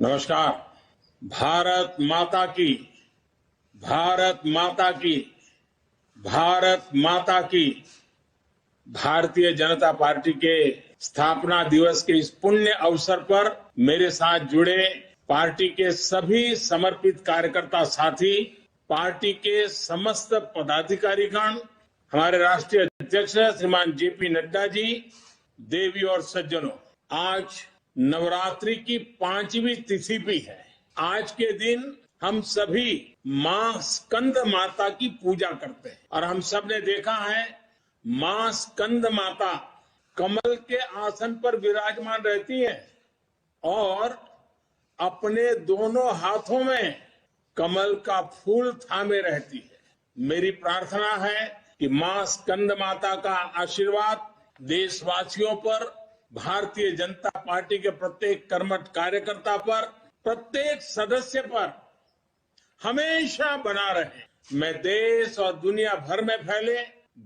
नमस्कार। भारत माता की, भारत माता की, भारत माता की। भारतीय जनता पार्टी के स्थापना दिवस के इस पुण्य अवसर पर मेरे साथ जुड़े पार्टी के सभी समर्पित कार्यकर्ता साथी, पार्टी के समस्त पदाधिकारीगण, हमारे राष्ट्रीय अध्यक्ष श्रीमान जेपी नड्डा जी, देवी और सज्जनों, आज नवरात्रि की 5वीं तिथि भी है। आज के दिन हम सभी मां स्कंद माता की पूजा करते हैं और हम सब ने देखा है मां स्कंद माता कमल के आसन पर विराजमान रहती है और अपने दोनों हाथों में कमल का फूल थामे रहती है। मेरी प्रार्थना है कि मां स्कंद माता का आशीर्वाद देशवासियों पर, भारतीय जनता पार्टी के प्रत्येक कर्मठ कार्यकर्ता पर, प्रत्येक सदस्य पर हमेशा बना रहे। मैं देश और दुनिया भर में फैले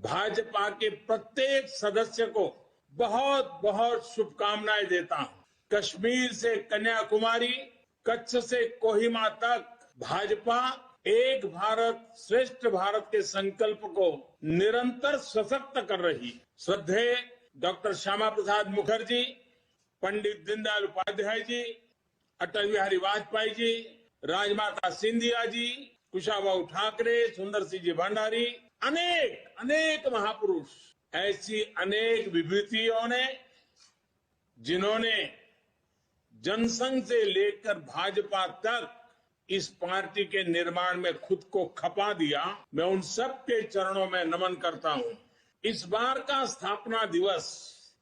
भाजपा के प्रत्येक सदस्य को बहुत बहुत शुभकामनाएं देता हूं। कश्मीर से कन्याकुमारी, कच्छ से कोहिमा तक भाजपा एक भारत श्रेष्ठ भारत के संकल्प को निरंतर सशक्त कर रही है। श्रद्धेय डॉक्टर श्यामा प्रसाद मुखर्जी, पंडित दीनदयाल उपाध्याय जी, अटल बिहारी वाजपेयी जी, राजमाता सिंधिया जी, कुशाभाऊ ठाकरे, सुंदर सिंह जी भंडारी, अनेक अनेक महापुरुष, ऐसी अनेक विभूतियों ने जिन्होंने जनसंघ से लेकर भाजपा तक इस पार्टी के निर्माण में खुद को खपा दिया, मैं उन सब के चरणों में नमन करता हूं। इस बार का स्थापना दिवस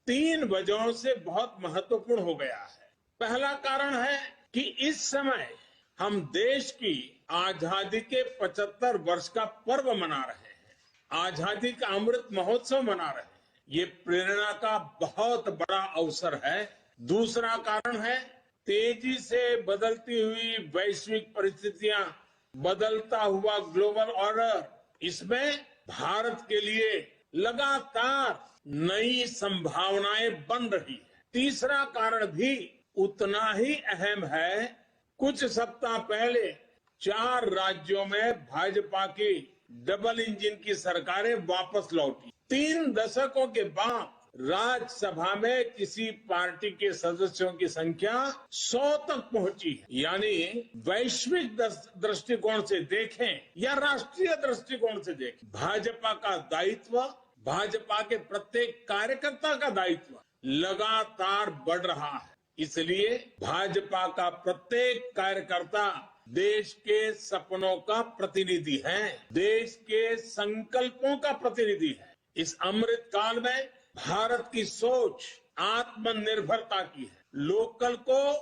3 वजहों से बहुत महत्वपूर्ण हो गया है। पहला कारण है कि इस समय हम देश की आजादी के 75 वर्ष का पर्व मना रहे हैं, आजादी का अमृत महोत्सव मना रहे हैं। ये प्रेरणा का बहुत बड़ा अवसर है। दूसरा कारण है तेजी से बदलती हुई वैश्विक परिस्थितियां, बदलता हुआ ग्लोबल ऑर्डर, इसमें भारत के लिए लगातार नई संभावनाएं बन रही है। तीसरा कारण भी उतना ही अहम है। कुछ सप्ताह पहले 4 राज्यों में भाजपा की डबल इंजन की सरकारें वापस लौटी। 3 दशकों के बाद राज्यसभा में किसी पार्टी के सदस्यों की संख्या 100 तक पहुंची है। यानी वैश्विक दृष्टिकोण से देखें या राष्ट्रीय दृष्टिकोण से देखें, भाजपा का दायित्व, भाजपा के प्रत्येक कार्यकर्ता का दायित्व लगातार बढ़ रहा है। इसलिए भाजपा का प्रत्येक कार्यकर्ता देश के सपनों का प्रतिनिधि है, देश के संकल्पों का प्रतिनिधि है। इस अमृत काल में भारत की सोच आत्मनिर्भरता की है, लोकल को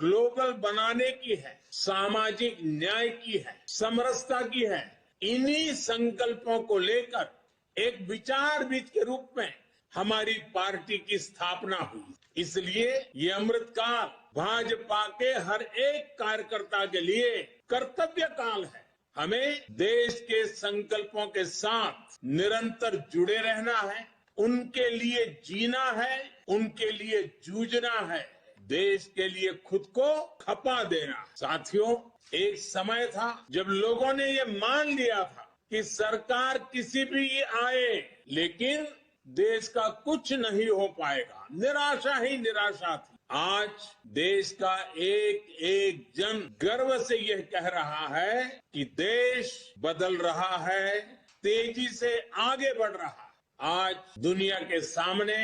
ग्लोबल बनाने की है, सामाजिक न्याय की है, समरसता की है। इन्हीं संकल्पों को लेकर एक विचार बीज के रूप में हमारी पार्टी की स्थापना हुई। इसलिए ये अमृत काल भाजपा के हर एक कार्यकर्ता के लिए कर्तव्य काल है। हमें देश के संकल्पों के साथ निरंतर जुड़े रहना है, उनके लिए जीना है, उनके लिए जूझना है, देश के लिए खुद को खपा देना। साथियों, एक समय था जब लोगों ने ये मान लिया था कि सरकार किसी भी आए लेकिन देश का कुछ नहीं हो पाएगा, निराशा ही निराशा थी। आज देश का एक एक जन गर्व से यह कह रहा है कि देश बदल रहा है, तेजी से आगे बढ़ रहा है। आज दुनिया के सामने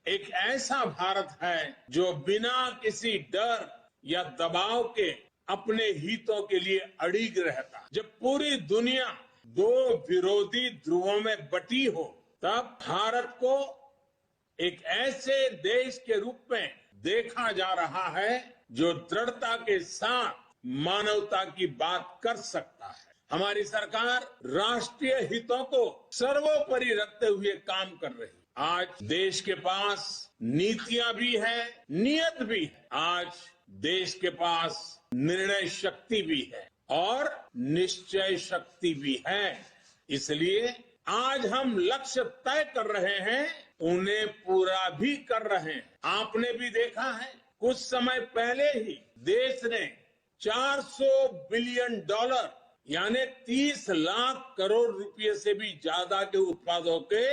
एक ऐसा भारत है जो बिना किसी डर या दबाव के अपने हितों के लिए अड़िग रहता है। जब पूरी दुनिया 2 विरोधी ध्रुवों में बटी हो, तब भारत को एक ऐसे देश के रूप में देखा जा रहा है जो दृढ़ता के साथ मानवता की बात कर सकता है। हमारी सरकार राष्ट्रीय हितों को सर्वोपरि रखते हुए काम कर रही है। आज देश के पास नीतियां भी है, नियत भी है। आज देश के पास निर्णय शक्ति भी है और निश्चय शक्ति भी है। इसलिए आज हम लक्ष्य तय कर रहे हैं, उन्हें पूरा भी कर रहे हैं। आपने भी देखा है कुछ समय पहले ही देश ने $400 बिलियन यानी 30 लाख करोड़ रुपए से भी ज्यादा के उत्पादों के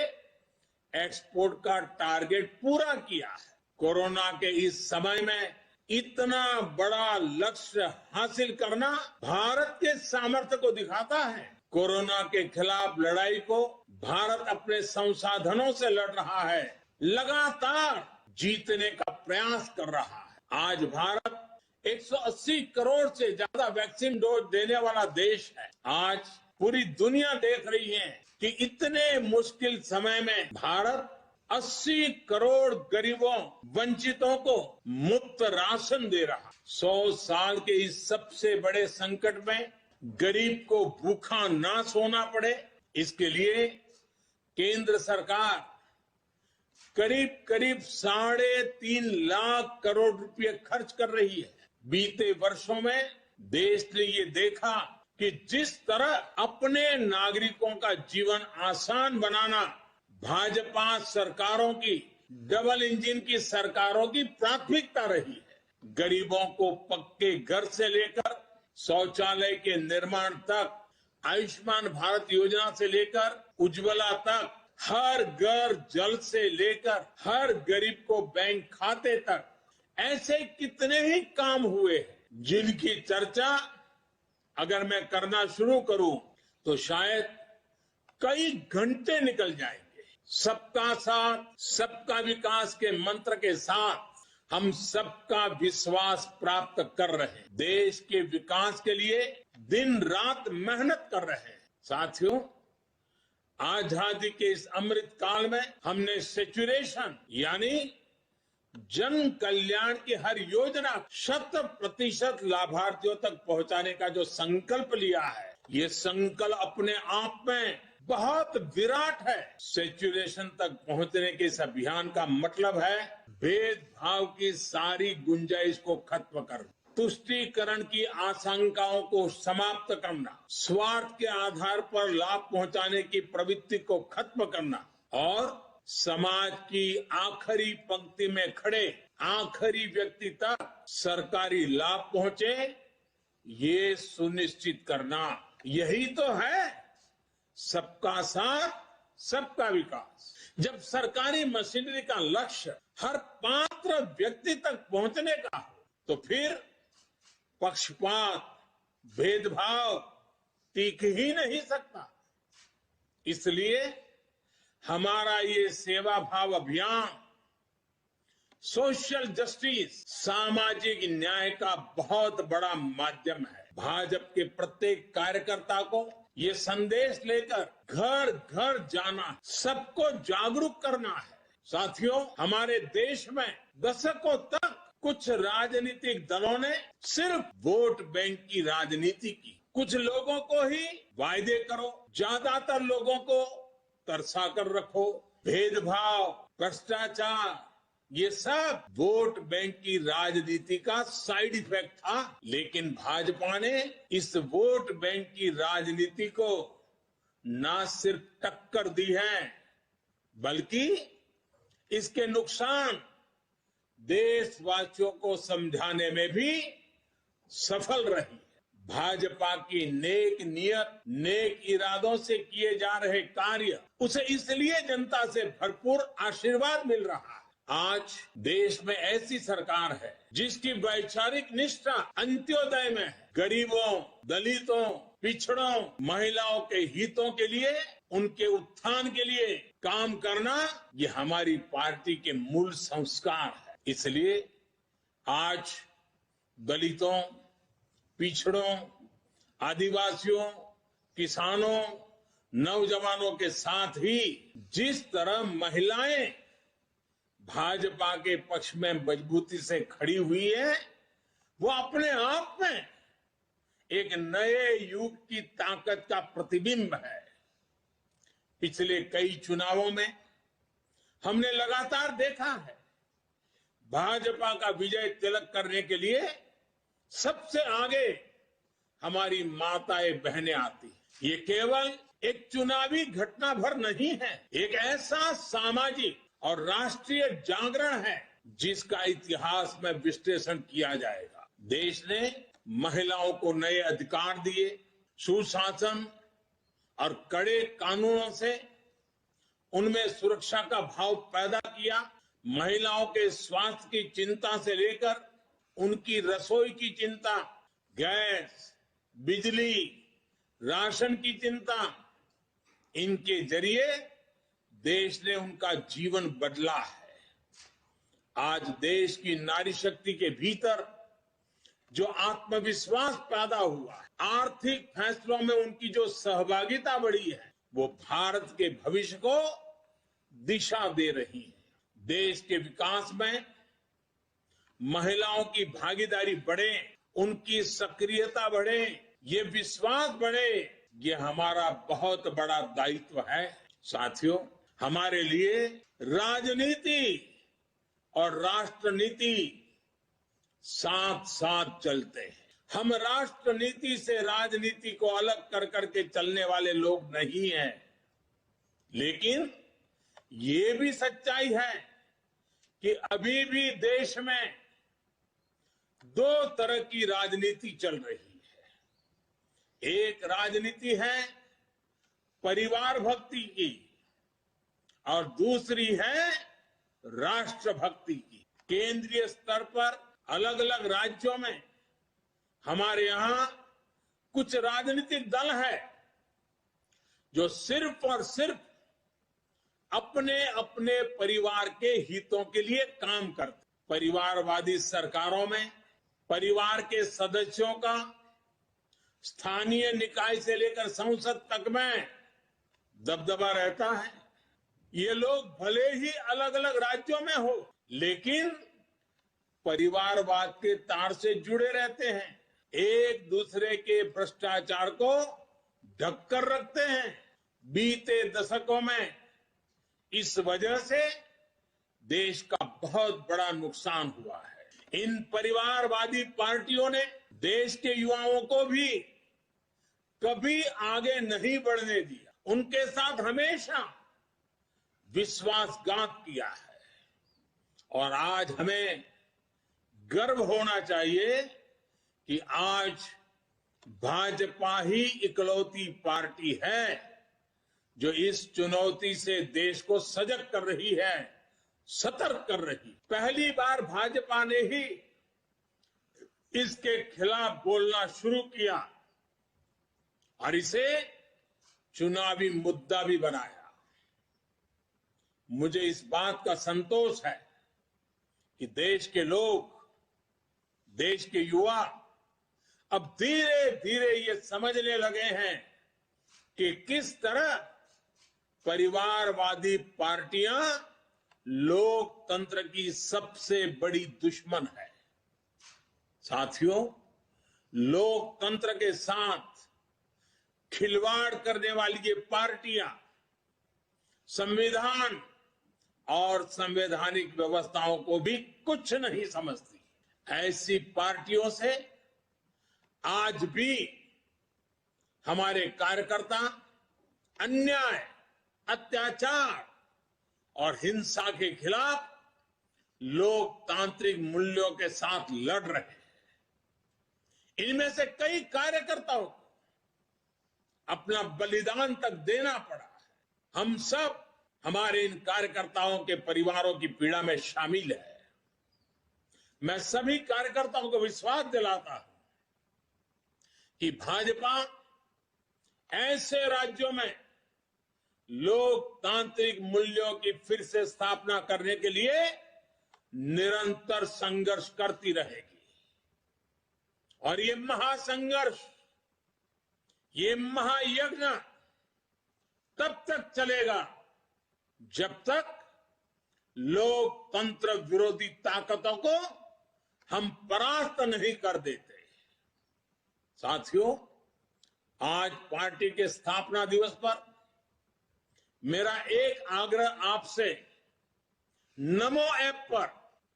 एक्सपोर्ट का टारगेट पूरा किया है। कोरोना के इस समय में इतना बड़ा लक्ष्य हासिल करना भारत के सामर्थ्य को दिखाता है। कोरोना के खिलाफ लड़ाई को भारत अपने संसाधनों से लड़ रहा है, लगातार जीतने का प्रयास कर रहा है। आज भारत 180 करोड़ से ज्यादा वैक्सीन डोज देने वाला देश है। आज पूरी दुनिया देख रही है कि इतने मुश्किल समय में भारत 80 करोड़ गरीबों, वंचितों को मुफ्त राशन दे रहा। 100 साल के इस सबसे बड़े संकट में गरीब को भूखा ना सोना पड़े, इसके लिए केंद्र सरकार करीब करीब 3.5 लाख करोड़ रुपए खर्च कर रही है। बीते वर्षों में देश ने ये देखा कि जिस तरह अपने नागरिकों का जीवन आसान बनाना भाजपा सरकारों की, डबल इंजन की सरकारों की प्राथमिकता रही है। गरीबों को पक्के घर से लेकर शौचालय के निर्माण तक, आयुष्मान भारत योजना से लेकर उज्ज्वला तक, हर घर जल से लेकर हर गरीब को बैंक खाते तक, ऐसे कितने ही काम हुए जिनकी चर्चा अगर मैं करना शुरू करूं तो शायद कई घंटे निकल जाएंगे। सबका साथ, सबका विकास के मंत्र के साथ हम सबका विश्वास प्राप्त कर रहे हैं। देश के विकास के लिए दिन रात मेहनत कर रहे हैं। साथियों, आजादी के इस अमृत काल में हमने सेचुरेशन यानी जन कल्याण की हर योजना 100% लाभार्थियों तक पहुंचाने का जो संकल्प लिया है, ये संकल्प अपने आप में बहुत विराट है। सेचुरेशन तक पहुंचने के इस अभियान का मतलब है भेदभाव की सारी गुंजाइश को खत्म करना, तुष्टीकरण की आशंकाओं को समाप्त करना, स्वार्थ के आधार पर लाभ पहुंचाने की प्रवृत्ति को खत्म करना और समाज की आखिरी पंक्ति में खड़े आखिरी व्यक्ति तक सरकारी लाभ पहुंचे, ये सुनिश्चित करना। यही तो है सबका साथ, सबका विकास। जब सरकारी मशीनरी का लक्ष्य हर पात्र व्यक्ति तक पहुंचने का हो, तो फिर पक्षपात, भेदभाव टिक ही नहीं सकता। इसलिए हमारा ये सेवा भाव अभियान सोशल जस्टिस, सामाजिक न्याय का बहुत बड़ा माध्यम है। भाजपा के प्रत्येक कार्यकर्ता को ये संदेश लेकर घर घर जाना, सबको जागरूक करना है। साथियों, हमारे देश में दशकों तक कुछ राजनीतिक दलों ने सिर्फ वोट बैंक की राजनीति की। कुछ लोगों को ही वायदे करो, ज्यादातर लोगों को तरसा कर रखो। भेदभाव, भ्रष्टाचार, ये सब वोट बैंक की राजनीति का साइड इफेक्ट था। लेकिन भाजपा ने इस वोट बैंक की राजनीति को न सिर्फ टक्कर दी है, बल्कि इसके नुकसान देशवासियों को समझाने में भी सफल रही। भाजपा की नेक नियत, नेक इरादों से किए जा रहे कार्य, उसे इसलिए जनता से भरपूर आशीर्वाद मिल रहा है। आज देश में ऐसी सरकार है जिसकी वैचारिक निष्ठा अंत्योदय में है। गरीबों, दलितों, पिछड़ों, महिलाओं के हितों के लिए, उनके उत्थान के लिए काम करना, ये हमारी पार्टी के मूल संस्कार है। इसलिए आज दलितों, पिछड़ों, आदिवासियों, किसानों, नौजवानों के साथ ही जिस तरह महिलाएं भाजपा के पक्ष में मजबूती से खड़ी हुई है, वो अपने आप में एक नए युग की ताकत का प्रतिबिंब है। पिछले कई चुनावों में हमने लगातार देखा है, भाजपा का विजय तिलक करने के लिए सबसे आगे हमारी माताएं बहनें आती। ये केवल एक चुनावी घटना भर नहीं है, एक ऐसा सामाजिक और राष्ट्रीय जागरण है जिसका इतिहास में विश्लेषण किया जाएगा। देश ने महिलाओं को नए अधिकार दिए, सुशासन और कड़े कानूनों से उनमें सुरक्षा का भाव पैदा किया। महिलाओं के स्वास्थ्य की चिंता से लेकर उनकी रसोई की चिंता, गैस, बिजली, राशन की चिंता, इनके जरिए देश ने उनका जीवन बदला है। आज देश की नारी शक्ति के भीतर जो आत्मविश्वास पैदा हुआ है, आर्थिक फैसलों में उनकी जो सहभागिता बढ़ी है, वो भारत के भविष्य को दिशा दे रही है। देश के विकास में महिलाओं की भागीदारी बढ़े, उनकी सक्रियता बढ़े, ये विश्वास बढ़े, ये हमारा बहुत बड़ा दायित्व है। साथियों, हमारे लिए राजनीति और राष्ट्र नीति साथ साथ चलते हैं। हम राष्ट्र नीति से राजनीति को अलग कर करके चलने वाले लोग नहीं हैं, लेकिन ये भी सच्चाई है कि अभी भी देश में दो तरह की राजनीति चल रही है। एक राजनीति है परिवार भक्ति की और दूसरी है राष्ट्र भक्ति की। केंद्रीय स्तर पर अलग अलग राज्यों में हमारे यहां कुछ राजनीतिक दल है जो सिर्फ और सिर्फ अपने अपने परिवार के हितों के लिए काम करते। परिवारवादी सरकारों में परिवार के सदस्यों का स्थानीय निकाय से लेकर संसद तक में दबदबा रहता है। ये लोग भले ही अलग अलग राज्यों में हो, लेकिन परिवारवाद के तार से जुड़े रहते हैं, एक दूसरे के भ्रष्टाचार को ढककर रखते हैं। बीते दशकों में इस वजह से देश का बहुत बड़ा नुकसान हुआ है। इन परिवारवादी पार्टियों ने देश के युवाओं को भी कभी आगे नहीं बढ़ने दिया, उनके साथ हमेशा विश्वासघात किया है। और आज हमें गर्व होना चाहिए कि आज भाजपा ही इकलौती पार्टी है जो इस चुनौती से देश को सजग कर रही है, सतर्क कर रही। पहली बार भाजपा ने ही इसके खिलाफ बोलना शुरू किया और इसे चुनावी मुद्दा भी बनाया। मुझे इस बात का संतोष है कि देश के लोग, देश के युवा अब धीरे धीरे ये समझने लगे हैं कि किस तरह परिवारवादी पार्टियां लोकतंत्र की सबसे बड़ी दुश्मन है। साथियों, लोकतंत्र के साथ खिलवाड़ करने वाली ये पार्टियां संविधान और संवैधानिक व्यवस्थाओं को भी कुछ नहीं समझती। ऐसी पार्टियों से आज भी हमारे कार्यकर्ता अन्याय, अत्याचार और हिंसा के खिलाफ लोकतांत्रिक मूल्यों के साथ लड़ रहे हैं। इनमें से कई कार्यकर्ताओं को अपना बलिदान तक देना पड़ा है। हम सब हमारे इन कार्यकर्ताओं के परिवारों की पीड़ा में शामिल है। मैं सभी कार्यकर्ताओं को विश्वास दिलाता हूं कि भाजपा ऐसे राज्यों में लोकतांत्रिक मूल्यों की फिर से स्थापना करने के लिए निरंतर संघर्ष करती रहेगी। और ये महासंघर्ष, ये महायज्ञ तब तक चलेगा जब तक लोकतंत्र विरोधी ताकतों को हम परास्त नहीं कर देते। साथियों, आज पार्टी के स्थापना दिवस पर मेरा एक आग्रह आपसे नमो ऐप पर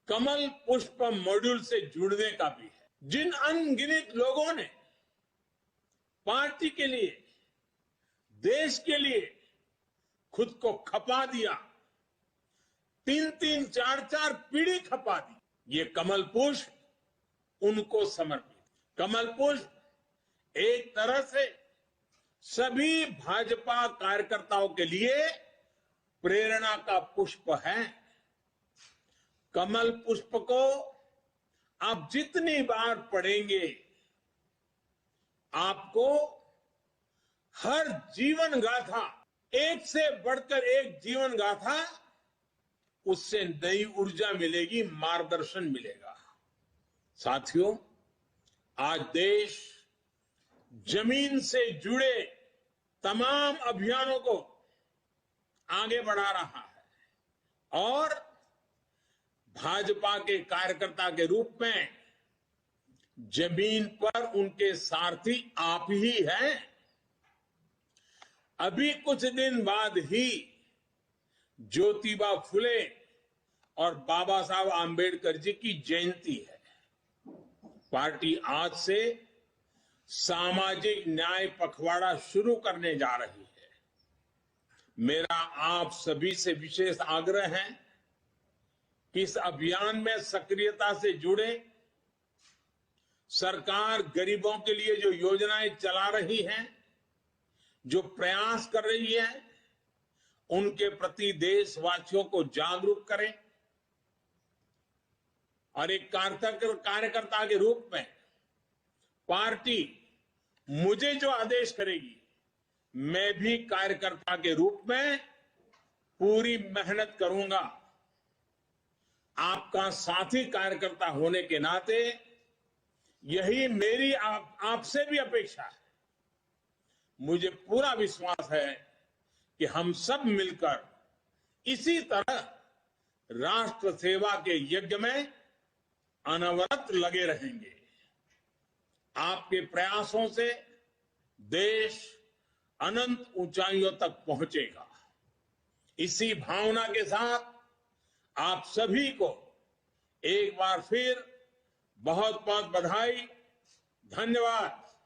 कमल पुष्प मॉड्यूल से जुड़ने का भी है। जिन अनगिनत लोगों ने पार्टी के लिए, देश के लिए खुद को खपा दिया, 3-3, 4-4 पीढ़ी खपा दी। ये कमल पुष्प उनको समर्पित। कमल पुष्प एक तरह से सभी भाजपा कार्यकर्ताओं के लिए प्रेरणा का पुष्प है। कमल पुष्प को आप जितनी बार पढ़ेंगे, आपको हर जीवन गाथा, एक से बढ़कर एक जीवन गाथा, उससे नई ऊर्जा मिलेगी, मार्गदर्शन मिलेगा। साथियों, आज देश जमीन से जुड़े तमाम अभियानों को आगे बढ़ा रहा है और भाजपा के कार्यकर्ता के रूप में जमीन पर उनके सारथी आप ही हैं। अभी कुछ दिन बाद ही ज्योतिबा फुले और बाबा साहब आंबेडकर जी की जयंती है। पार्टी आज से सामाजिक न्याय पखवाड़ा शुरू करने जा रही है। मेरा आप सभी से विशेष आग्रह है कि इस अभियान में सक्रियता से जुड़े। सरकार गरीबों के लिए जो योजनाएं चला रही है, जो प्रयास कर रही है, उनके प्रति देशवासियों को जागरूक करें और एक कार्यकर्ता के रूप में पार्टी मुझे जो आदेश करेगी, मैं भी कार्यकर्ता के रूप में पूरी मेहनत करूंगा। आपका साथी कार्यकर्ता होने के नाते यही मेरी आपसे भी अपेक्षा है। मुझे पूरा विश्वास है कि हम सब मिलकर इसी तरह राष्ट्र सेवा के यज्ञ में अनवरत लगे रहेंगे। आपके प्रयासों से देश अनंत ऊंचाइयों तक पहुंचेगा। इसी भावना के साथ आप सभी को एक बार फिर बहुत बहुत बधाई, धन्यवाद।